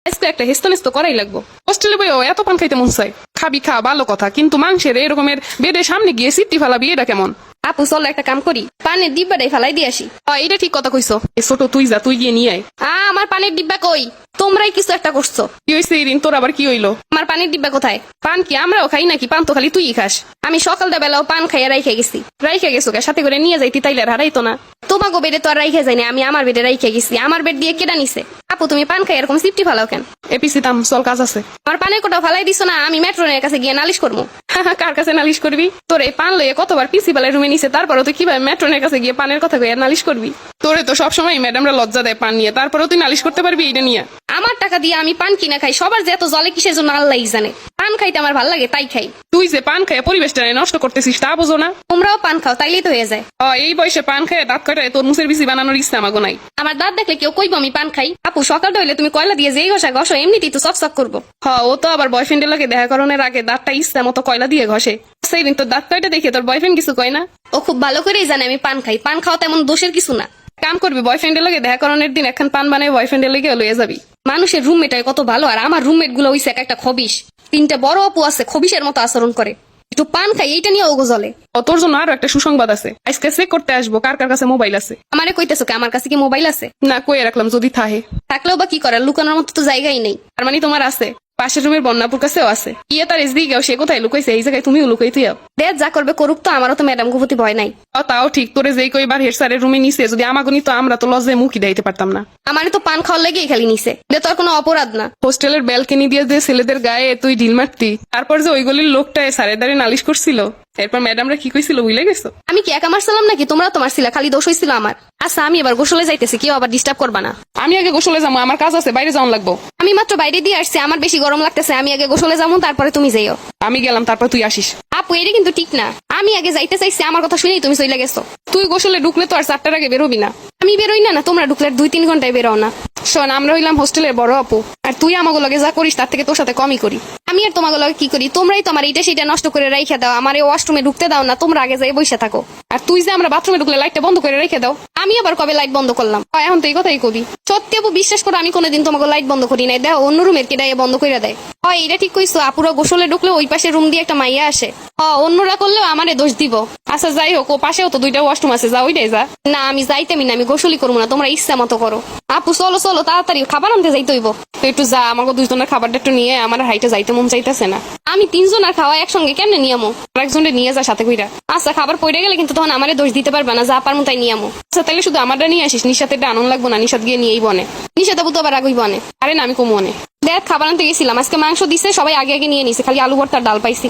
আজকে একটা হেস্তনেস্ত করাই লাগবো। হোস্টেলে বইও এত পান খাইতে মন চায়। খাবি খা, ভালো কথা, কিন্তু মাংসের এরকমের বেডের সামনে গিয়ে সিট্টি ফালাবি, এটা কেমন? আপু চলো একটা কাম করি, পানের ডিব্বাটাই ফেলাই দিয়ে আসি। এটা ঠিক কথা কইছো। এ ছোট তুই যা, তুই গিয়ে নিয়ে আয়। আমার পানের ডিব্বা কই? তোমরাই কিছু একটা করছো। কি হয়েছে ইরিন, তোর আবার কি হইলো? আমার পানের ডিব্বা কোথায়? পান কি আমরাও খাই নাকি? পান তো খালি তুই খাস। আমি সকালটা বেলাও পান খাইয়া রাইখে গেছি। রাইখে গেছো কে? সাথে করে নিয়ে যাইতি তাইলে আর হারাইতো না। তোমাকে বেডে তো আর রাইখে যায়নি, আমি আমার বেডে রাইখে গেছি। আমার বেড দিয়ে কেডা নিছে? আপু তুমি পান খাই এরকম সিফটি ফালাও কেন? এপিসি তাম, চল কাজ আছে। আমার পানের কোটাও ফালাই দিছো না, আমি মেট্রনের কাছে গিয়ে নালিশ করবো। কার কাছে নালিশ করবি? তোর এই পান লইয়ে কতবার প্রিন্সিপালের রুমে নিছে, তারপরে তুই কিভাবে মেট্রনের কাছে গিয়ে পানের কথা কইয়া নালিশ করবি? তোরে তো সবসময় ম্যাডামরা লজ্জা দেয় পান নিয়ে, তারপরেও তুই নালিশ করতে পারবি এটা নিয়ে? আমার টাকা দিয়ে আমি পান কিনা খাই, সবার যে এত জলে কিসের জন্য আল্লাহই জানে। পান খাইতে আমার ভাল লাগে তাই খাই। তুই যে পান খাইয়া পরিবেশটা নষ্ট করতেছিস তা বোঝো না? তোমরাও পান খাও, তাইলেই তো হয়ে যায়। এই বয়সে পান খায় দাঁত কাটায় তোর মুসের বিসি বানানোর ইচ্ছা আমাগো নাই। আমার দাঁত দেখলে কেউ কইবো আমি পান খাই? আপু সকালটা হইলে তুমি কয়লা দিয়ে যেই ঘষা ঘষো, এমনিতেই তো চকচক করবো। ও তো আবার বয়ফ্রেন্ডের লাগে দেখা করানোর আগে দাঁতটা ইচ্ছা মতো কয়লা দিয়ে ঘষে। সেই দিন তোর দাঁত কাটা দেখে তোর বয়ফ্রেন্ড কিছু কয় না? ও খুব ভালো করেই জানে আমি পান খাই। পান খাওয়া তেমন দোষের কিছু না। কাম করবি, বয়ফ্রেন্ডের লাগে দেখা করানোর দিন এখন পান বানায় বয়ফ্রেন্ডের লেগে লইয়ে যাবি। মানুষের রুমমেটাই কত ভালো, আর আমার রুমমেট গুলো হইছে একটা খবিস। 3টা বড় অপু আছে, খবিসের মতো আচরণ করে। একটু পান খাই এইটা নিয়ে ওগো জলে। তোর জন্য আরো একটা সুসংবাদ আছে। আজকে চেক করতে আসবো কার কার কাছে মোবাইল আছে। আমারে কইতেছো কে আমার কাছে কি মোবাইল আছে? না, কইয়ে রাখলাম যদি থাহে। থাকলেও বা কি করার, লুকানোর মতো তো জায়গাই নেই। তার মানে তোমার আছে? পাশের রুমের বন্যাপুর কাছেও আছে। ইয়ে তার এসদি গেও, সে কোথায় লুকাইছে? এই জায়গায় তুমিও লুকাই তুই। দেখ যা করবে করুক, তো আমারও তো ম্যাডাম প্রতি ভয় নাই। তাও ঠিক, তোরে যেই কইবার হেড স্যারের রুমে নিছে, যদি আমাকে নিত আমরা তো লজ্জায় মুখই দিতে পারতাম না। আমারে তো পান খাওয়ার লেগেই খালি নিছে, এটা তো আর কোনো অপরাধ না। হোস্টেলের ব্যালকনি দিয়ে যে ছেলেদের গায়ে তুই ঢিল মারতি, তারপর যে ওই গলির লোকটায় স্যারের দ্বারে নালিশ করছিল, এরপর ম্যাডামরা কি কইছিল বুঝলে গেছো? আমি কি একা মারছিলাম নাকি? তোমরা তো মারছিলা, খালি দোষ হইছিল আমার। আচ্ছা আমি এবার গোসলে যাইতেছি, কেউ আবার ডিস্টার্ব করবা না। আমি আগে গোসলে যাবো, আমার কাজ আছে, বাইরে যাওয়ান লাগবো। আমি মাত্র বাইরে দিয়ে আসছি, আমার বেশি গরম লাগতেছে। আমি আগে গোসলে যাবো, তারপরে তুমি যাইও। আমি গেলাম, তারপর তুই আসিস। আপু এটা কিন্তু ঠিক না। আমি আগে যাইতে চাইছি, আমার কথা শুনেই তুমি চলে গেছো। তুই গোসলে ঢুকলে তো আর 4টার আগে বেরোবি না। আমি বেরোই না, তোমরা ঢুকলে 2-3 ঘন্টায় বেরো না। শোন, আমরা হইলাম হোস্টেলের বড় আপু, আর তুই আমাকে লগে যা করিস তার থেকে তোর সাথে কমই করি। আমি আর তোমাকে লগে কি করি? তোমরাই তোমার এইটা সেটা নষ্ট করে রাইখা দাও, আমার এই ওয়াশরুমে ঢুকতে দাও না। তোমরা আগে যাই বসে থাকো। আর তুই যে আমরা বাথরুমে ঢুকলে লাইটটা বন্ধ করে রেখে দাও। আমি আবার কবে লাইট বন্ধ করলাম? এখন তো এই কথাই কবি। সত্যি আপু বিশ্বাস করো, আমি কোনোদিন তোমাকে লাইট বন্ধ করি নাই। দেখো অন্য রুমের কেডা বন্ধ করে দেয়। হয় এটা ঠিক কইছো, আপুরা গোসলে ঢুকলে ওই পাশে রুম দিয়ে একটা মাইয়া আসে। অন্যরা করলেও আমারে দোষ দিব। আচ্ছা যাই হোক, ও পাশেও তো 2টা ওয়াশরুম আছে, যা ওইটাই যা। না আমি যাইতেমি না, আমি গোসলই করবো না। তোমরা ইচ্ছা মতো করো। আপু চলো চলো তাড়াতাড়ি, খাবার আনতে যাইতে হইব। তো একটু যা, আমাকে 2জনের খাবারটা একটু নিয়ে, আমার হাইটে যাইতে মন চাইতেছে না। আমি 3 জনের খাওয়া একসঙ্গে কেমনে নিয়ামো? আরেকজনের নিয়ে যা সাথে কইরা। আচ্ছা খাবার পড়ে গেলে কিন্তু তখন আমারে দোষ দিতে পারবে না, যা পারমু তাই নিয়ামো। আচ্ছা তাহলে শুধু আমারটা নিয়ে আসিস, নিশাতে এটা আনন্দ লাগবো না? নিশাত গিয়ে নিয়েই বনে। নিষেধ আপু তো আবার আগুই বনে। আরে না, আমি কমনে। দেখ খাবার আনতে গেছিলাম, আজকে মাংস দিছে, সবাই আগে আগে নিয়ে নিছে, খালি আলু ভর্তার ডাল পাইছি।